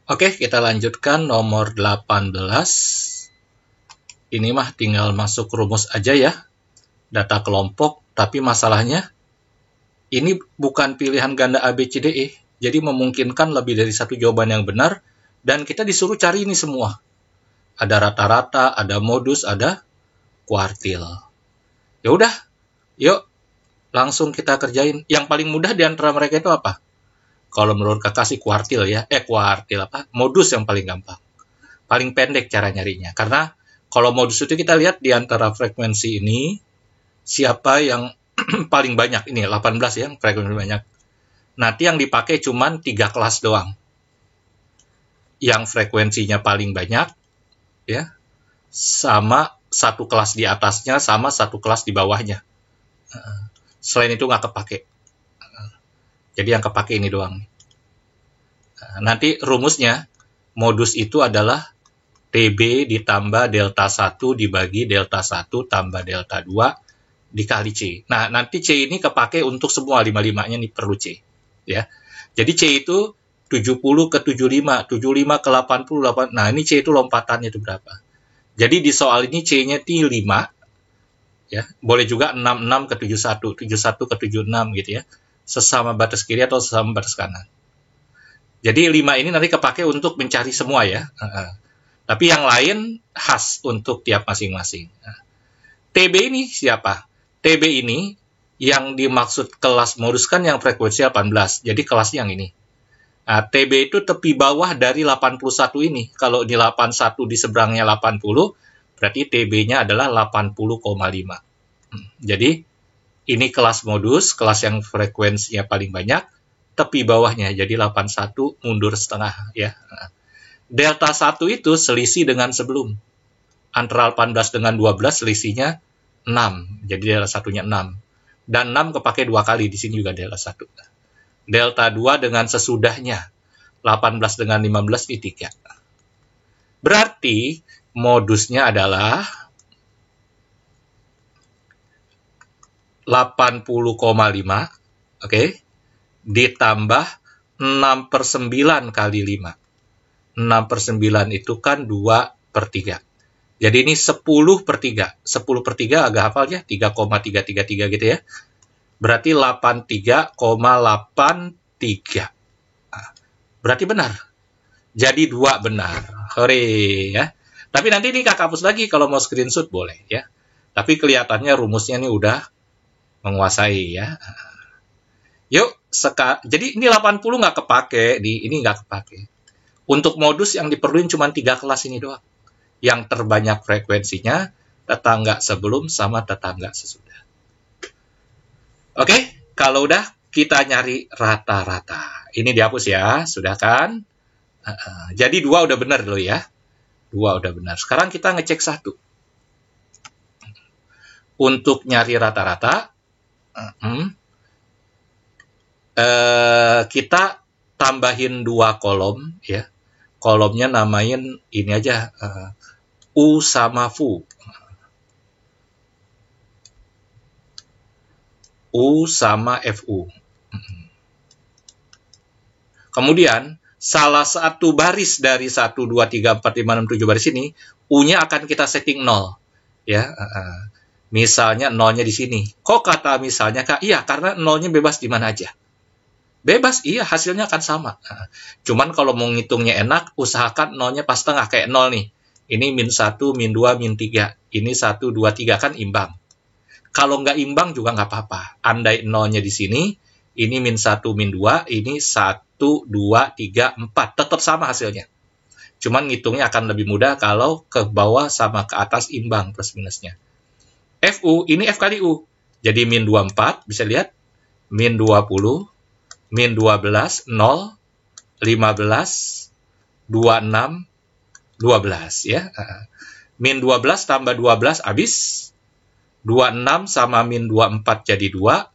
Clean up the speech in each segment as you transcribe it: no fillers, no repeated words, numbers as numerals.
Oke, kita lanjutkan nomor 18. Ini mah tinggal masuk rumus aja ya. Data kelompok, tapi masalahnya ini bukan pilihan ganda A, B, C, D, E. Jadi memungkinkan lebih dari satu jawaban yang benar, dan kita disuruh cari ini semua. Ada rata-rata, ada modus, ada kuartil. Ya udah, yuk langsung kita kerjain. Yang paling mudah di antara mereka itu apa? Kalau menurut kakak sih kuartil ya. Kuartil apa? Modus yang paling gampang. Paling pendek cara nyarinya. Karena kalau modus itu kita lihat di antara frekuensi ini, siapa yang paling banyak. Ini 18 ya, frekuensi banyak. Nanti yang dipakai cuma 3 kelas doang. Yang frekuensinya paling banyak, ya, sama satu kelas di atasnya, sama satu kelas di bawahnya. Selain itu nggak kepake. Jadi yang kepake ini doang. Nanti rumusnya, modus itu adalah TB ditambah delta 1 dibagi delta 1 tambah delta 2 dikali C. Nah, nanti C ini kepake untuk semua 55-nya nih perlu C. Ya. Jadi C itu 70 ke 75, 75 ke 88. Nah, ini C itu lompatannya itu berapa? Jadi di soal ini C-nya itu 5. Ya, boleh juga 66 ke 71, 71 ke 76 gitu ya. Sesama batas kiri atau sesama batas kanan. Jadi 5 ini nanti kepake untuk mencari semua ya. Tapi yang lain khas untuk tiap masing-masing. TB ini siapa? TB ini yang dimaksud kelas modus kan yang frekuensi 18. Jadi kelasnya yang ini. Nah, TB itu tepi bawah dari 81 ini. Kalau di 81 di seberangnya 80, berarti TB-nya adalah 80,5. Jadi, ini kelas modus, kelas yang frekuensinya paling banyak, tepi bawahnya, jadi 81 mundur setengah. Ya. Delta 1 itu selisih dengan sebelum. Antara 18 dengan 12 selisihnya 6. Jadi delta 1-nya 6. Dan 6 kepake 2 kali, di sini juga delta 1. Delta 2 dengan sesudahnya. 18 dengan 15 di 3. Berarti modusnya adalah 80,5, oke, ditambah 6/9 kali 5. 6/9 itu kan 2/3. Jadi ini 10/3. 10/3 agak hafal ya, 3,333 gitu ya. Berarti 83,83. Berarti benar. Jadi 2 benar. Hore ya. Tapi nanti ini kakak hapus lagi kalau mau screenshot boleh ya. Tapi kelihatannya rumusnya ini udah menguasai ya. Yuk, jadi ini 80 nggak kepake, ini nggak kepake. Untuk modus yang diperluin cuma 3 kelas ini doang. Yang terbanyak frekuensinya, tetangga sebelum sama tetangga sesudah. Oke, kalau udah kita nyari rata-rata. Ini dihapus ya, sudah kan? Jadi 2 udah benar dulu ya. 2 udah benar. Sekarang kita ngecek 1. Untuk nyari rata-rata, kita tambahin 2 kolom ya. Kolomnya namain ini aja U sama Fu. U sama FU. Kemudian salah satu baris dari 1, 2, 3, 4, 5, 6, 7 baris ini U-nya akan kita setting 0 ya. Misalnya 0-nya di sini. Kok kata misalnya Kak? Iya, karena 0-nya bebas di mana aja. Bebas, iya, hasilnya akan sama. Cuman kalau mau ngitungnya enak, usahakan 0-nya pas tengah, kayak 0 nih. Ini -1, -2, -3. Ini 1, 2, 3 kan imbang. Kalau nggak imbang juga nggak apa-apa. Andai 0-nya di sini, ini -1, -2, ini 1, 2, 3, 4. Tetap sama hasilnya. Cuman ngitungnya akan lebih mudah kalau ke bawah sama ke atas imbang plus minusnya. FU, ini F kali U. Jadi -24, bisa lihat. -20, -12, 0, 15, 26, 12 ya. -12 tambah 12 habis. 26 sama -24 jadi 2.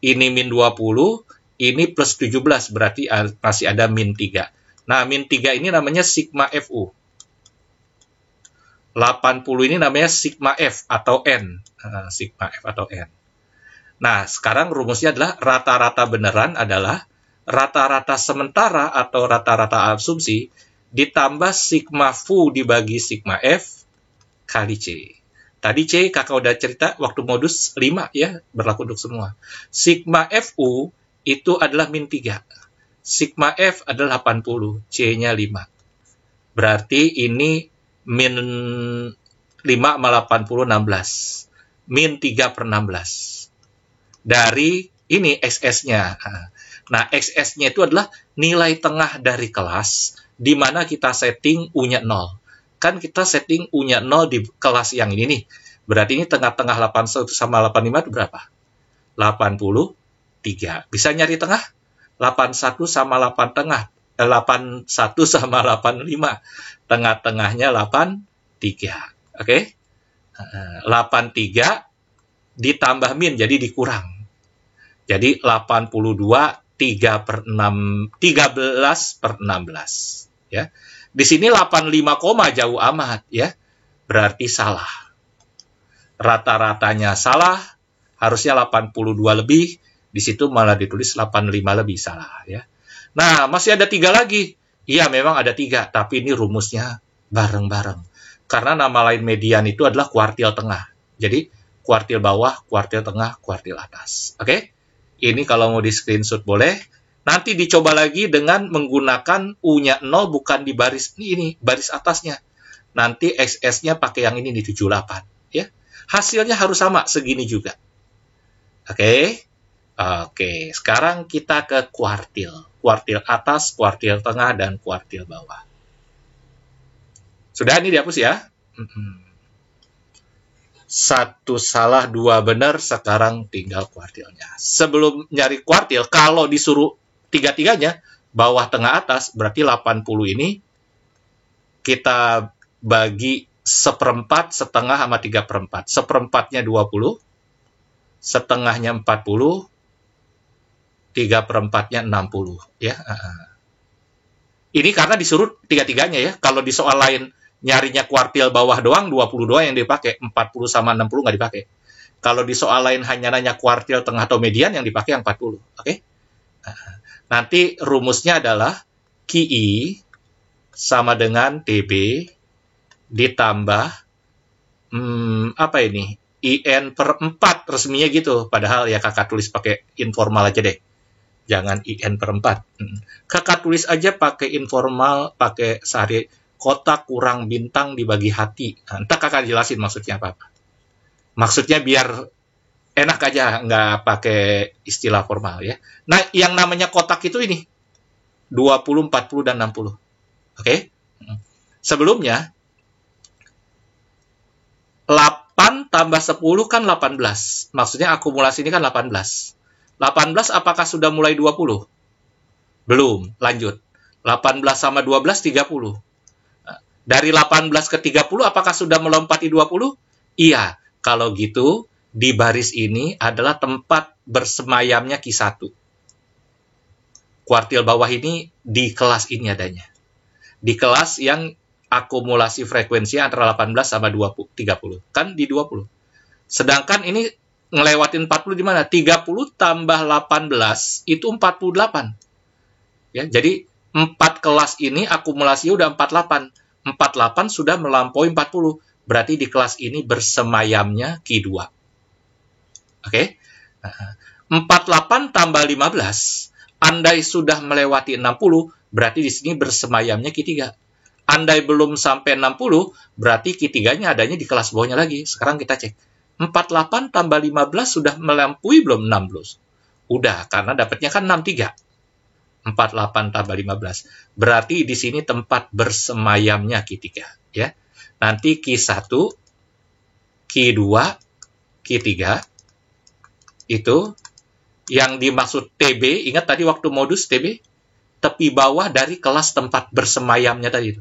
Ini -20, ini plus 17 berarti masih ada -3. Nah, -3 ini namanya sigma FU. 80 ini namanya sigma F atau N. Sigma F atau N. Nah, sekarang rumusnya adalah rata-rata beneran adalah rata-rata sementara atau rata-rata asumsi ditambah sigma Fu dibagi sigma F kali C. Tadi C kakak udah cerita waktu modus 5 ya, berlaku untuk semua. Sigma FU itu adalah min 3. Sigma F adalah 80, C-nya 5. Berarti ini min 5 sama 80, 16. Min 3 per 16. Dari ini XS-nya. Nah, XS-nya itu adalah nilai tengah dari kelas, di mana kita setting U-nya 0. Kan kita setting U-nya 0 di kelas yang ini nih. Berarti ini tengah-tengah 81 sama 85 itu berapa? 83. Bisa nyari tengah? 81 sama 81 sama 85. Tengah-tengahnya 83. Oke? 83 ditambah min, jadi dikurang. Jadi 82 13 per 16. Ya. Di sini 85, jauh amat, ya. Berarti salah. Rata-ratanya salah, harusnya 82 lebih, di situ malah ditulis 85 lebih, salah, ya. Nah, masih ada 3 lagi. Iya, memang ada 3, tapi ini rumusnya bareng-bareng. Karena nama lain median itu adalah kuartil tengah. Jadi, kuartil bawah, kuartil tengah, kuartil atas. Oke? Ini kalau mau di screenshot boleh. Nanti dicoba lagi dengan menggunakan U-nya 0 bukan di baris ini, baris atasnya. Nanti XS-nya pakai yang ini di 78, ya. Hasilnya harus sama segini juga. Oke. Oke, sekarang kita ke kuartil. Kuartil atas, kuartil tengah, dan kuartil bawah. Sudah, ini dihapus ya. Satu salah, 2 benar, sekarang tinggal kuartilnya. Sebelum nyari kuartil, kalau disuruh tiga-tiganya, bawah, tengah, atas, berarti 80 ini kita bagi 1/4, setengah, sama 3/4. 1/4-nya 20, setengahnya 40, 3/4-nya 60. Ya. Ini karena disuruh tiga-tiganya ya. Kalau di soal lain, nyarinya kuartil bawah doang, 20 doang yang dipakai, 40 sama 60 nggak dipakai. Kalau di soal lain hanya nanya kuartil tengah atau median, yang dipakai yang 40. Oke? Nanti rumusnya adalah QI sama dengan TB ditambah, apa ini? IN per 4, resminya gitu. Padahal ya kakak tulis pakai informal aja deh. Jangan IN per 4. Kakak tulis aja pakai informal, pakai sehari. Kotak kurang bintang dibagi hati. Nah, entah kakak jelasin maksudnya apa. Maksudnya biar enak aja, nggak pakai istilah formal ya. Nah, yang namanya kotak itu ini. 20, 40, dan 60. Oke? Sebelumnya, 8 tambah 10 kan 18. Maksudnya akumulasi ini kan 18. 18 apakah sudah mulai 20? Belum, lanjut. 18 sama 12, 30. Dari 18 ke 30, apakah sudah melompati 20? Iya. Kalau gitu, di baris ini adalah tempat bersemayamnya Q1. Kuartil bawah ini di kelas ini adanya. Di kelas yang akumulasi frekuensi antara 18 sama 20, 30. Kan di 20. Sedangkan ini ngelewatin 40 di mana? 30 tambah 18 itu 48. Ya, jadi 4 kelas ini akumulasinya udah 48. 48 sudah melampaui 40. Berarti di kelas ini bersemayamnya Q2. Oke? 48 tambah 15, andai sudah melewati 60, berarti di sini bersemayamnya Q3. Andai belum sampai 60, berarti Q3-nya adanya di kelas bawahnya lagi. Sekarang kita cek. 48 tambah 15 sudah melampaui belum 16? Udah, karena dapatnya kan 63. 48 tambah 15. Berarti di sini tempat bersemayamnya Q3. Ya. Nanti Q1, Q2, Q3, itu yang dimaksud TB, ingat tadi waktu modus TB? Tepi bawah dari kelas tempat bersemayamnya tadi.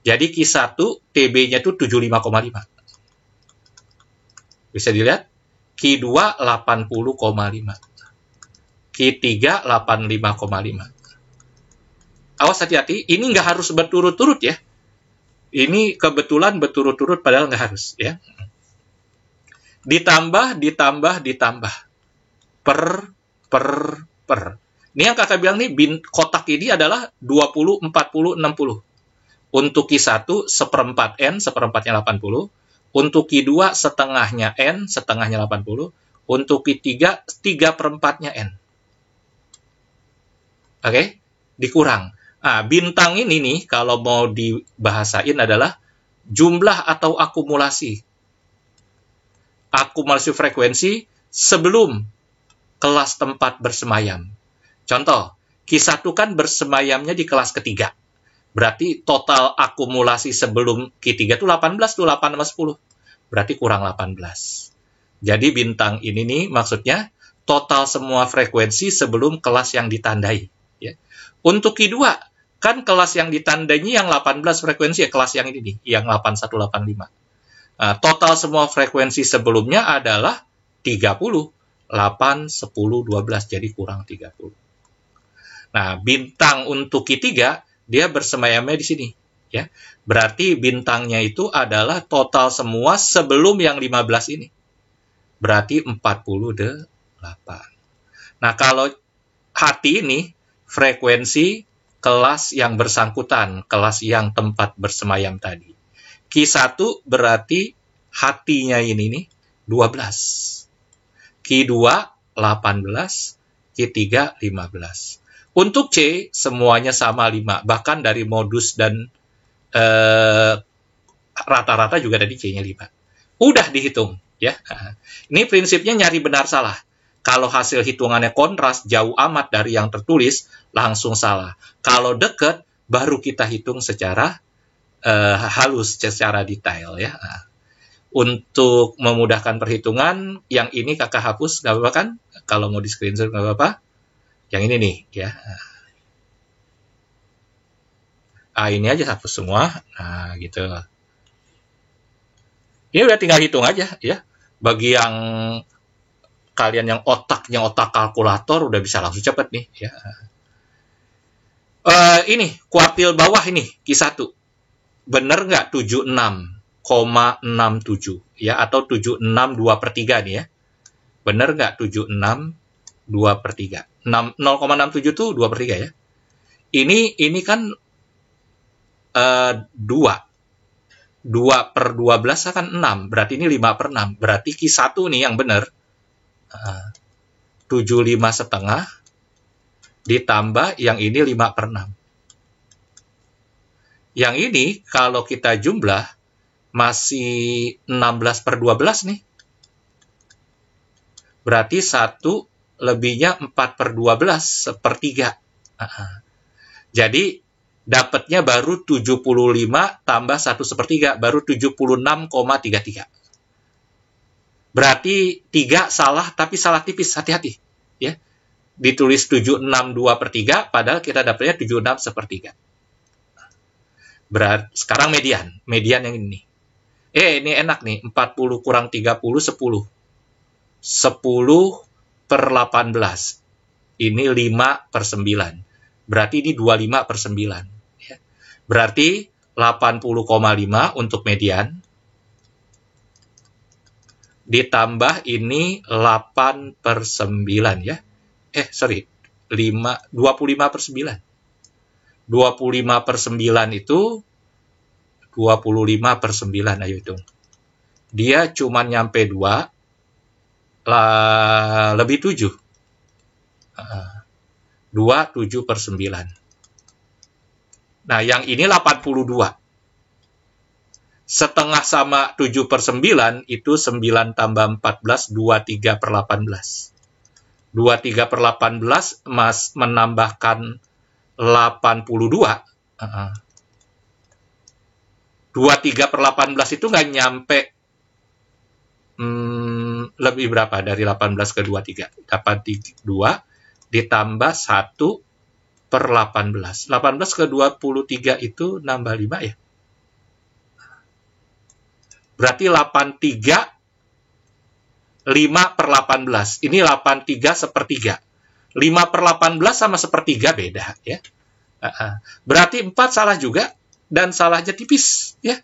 Jadi Q1, TB-nya itu 75,5. Bisa dilihat? Q2, 80,5. Q3 85,5. Awas hati-hati, ini nggak harus berturut-turut ya. Ini kebetulan berturut-turut padahal nggak harus ya. Ditambah. Per. Ini yang kakak bilang nih, kotak ini adalah 20, 40, 60. Untuk Q1, seperempat N, seperempatnya 80. Untuk Q2, setengahnya N, setengahnya 80. Untuk Q3, 3/4-nya N. Oke? Dikurang. Nah, bintang ini nih, kalau mau dibahasain adalah jumlah atau akumulasi. Akumulasi frekuensi sebelum kelas tempat bersemayam. Contoh, Q1 kan bersemayamnya di kelas ketiga. Berarti total akumulasi sebelum Q3 itu 18 tuh, 8 sama 10. Berarti kurang 18. Jadi bintang ini nih maksudnya total semua frekuensi sebelum kelas yang ditandai. Ya. Untuk Q2, kan kelas yang ditandainya yang 18 frekuensi ya, kelas yang ini nih, yang 8185. Nah, total semua frekuensi sebelumnya adalah 30. 8, 10, 12, jadi kurang 30. Nah, bintang untuk Q3, dia bersemayamnya di sini. Ya. Berarti bintangnya itu adalah total semua sebelum yang 15 ini. Berarti 48. Nah, kalau hati ini, frekuensi kelas yang bersangkutan, kelas yang tempat bersemayam tadi. Q1 berarti hatinya ini nih, 12. Q2, 18. Q3, 15. Untuk C, semuanya sama 5. Bahkan dari modus dan rata-rata juga dari C-nya 5. Udah dihitung. Ya. Ini prinsipnya nyari benar salah. Kalau hasil hitungannya kontras, jauh amat dari yang tertulis, langsung salah. Kalau deket, baru kita hitung secara halus, secara detail. Ya. Untuk memudahkan perhitungan, yang ini kakak hapus, nggak apa-apa kan? Kalau mau di screenshot, nggak apa-apa. Yang ini nih, ya. Ini aja hapus semua. Nah, gitu. Ini udah tinggal hitung aja, ya. Bagi yang kalian yang otaknya otak kalkulator, udah bisa langsung cepet nih, ya. Ini, kuartil bawah ini, Q1. Bener nggak 76,67, ya, atau 762/3 nih, ya. Bener nggak 762/3? 0,67 tuh 2/3 ya. Ini kan 2. 2/12 kan 6. Berarti ini 5/6. Berarti Q1 nih yang benar. 75,5 ditambah yang ini 5/6. Yang ini kalau kita jumlah masih 16/12 nih. Berarti 1 lebihnya 4/12, 1/3. Jadi, dapatnya baru 75 tambah 1/3, baru 76,33. Berarti 3 salah, tapi salah tipis, hati-hati. Ya. Ditulis 762/3, padahal kita dapatnya 76/3. Berarti, sekarang median yang ini. Ini enak nih, 40 kurang 30, 10. 10/18. Ini 5/9. Berarti ini 25/9. Ya. Berarti 80,5 untuk median. Ditambah ini 8/9 ya. 25/9. 25/9 itu 25/9, ayo hitung. Dia cuma nyampe 2, lebih 7. 2, 7/9. Nah, yang ini 82. Setengah sama 7/9 itu 9 tambah 14, 23/18. 23/18 menambahkan 82. 23/18 itu nggak nyampe lebih berapa dari 18 ke 23? Dapat 2 ditambah 1/18. 18 ke 23 itu nambah 5 ya? Berarti 83 5/18. Ini 83 1/3. 5/18 sama 1/3 beda ya. Berarti 4 salah juga dan salahnya tipis ya.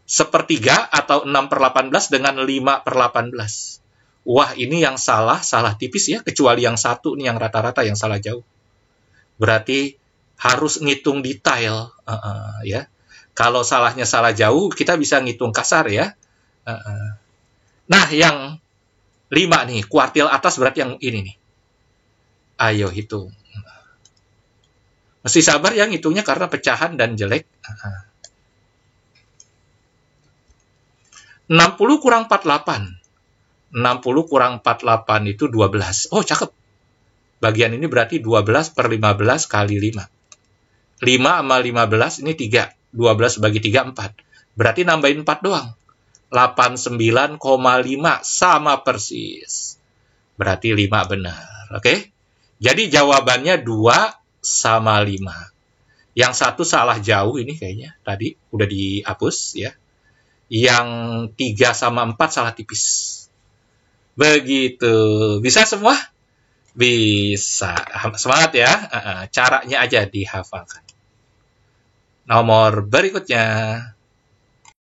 1/3 atau 6/18 dengan 5/18. Wah, ini yang salah tipis ya, kecuali yang satu nih yang rata-rata yang salah jauh. Berarti harus ngitung detail, ya. Kalau salahnya salah jauh, kita bisa ngitung kasar ya. Nah, yang 5 nih, kuartil atas berarti yang ini nih. Ayo hitung. Mesti sabar ya ngitungnya karena pecahan dan jelek. 60 kurang 48. 60 kurang 48 itu 12. Oh, cakep. Bagian ini berarti 12 per 15 kali 5. 5 sama 15 ini 3. 12 bagi 3, 4. Berarti nambahin 4 doang. 89,5 sama persis. Berarti 5 benar. Oke? Jadi jawabannya 2 sama 5. Yang satu salah jauh ini kayaknya. Tadi udah dihapus ya. Yang 3 sama 4 salah tipis. Begitu. Bisa semua? Bisa. Semangat ya. Caranya aja dihafalkan. Nomor berikutnya.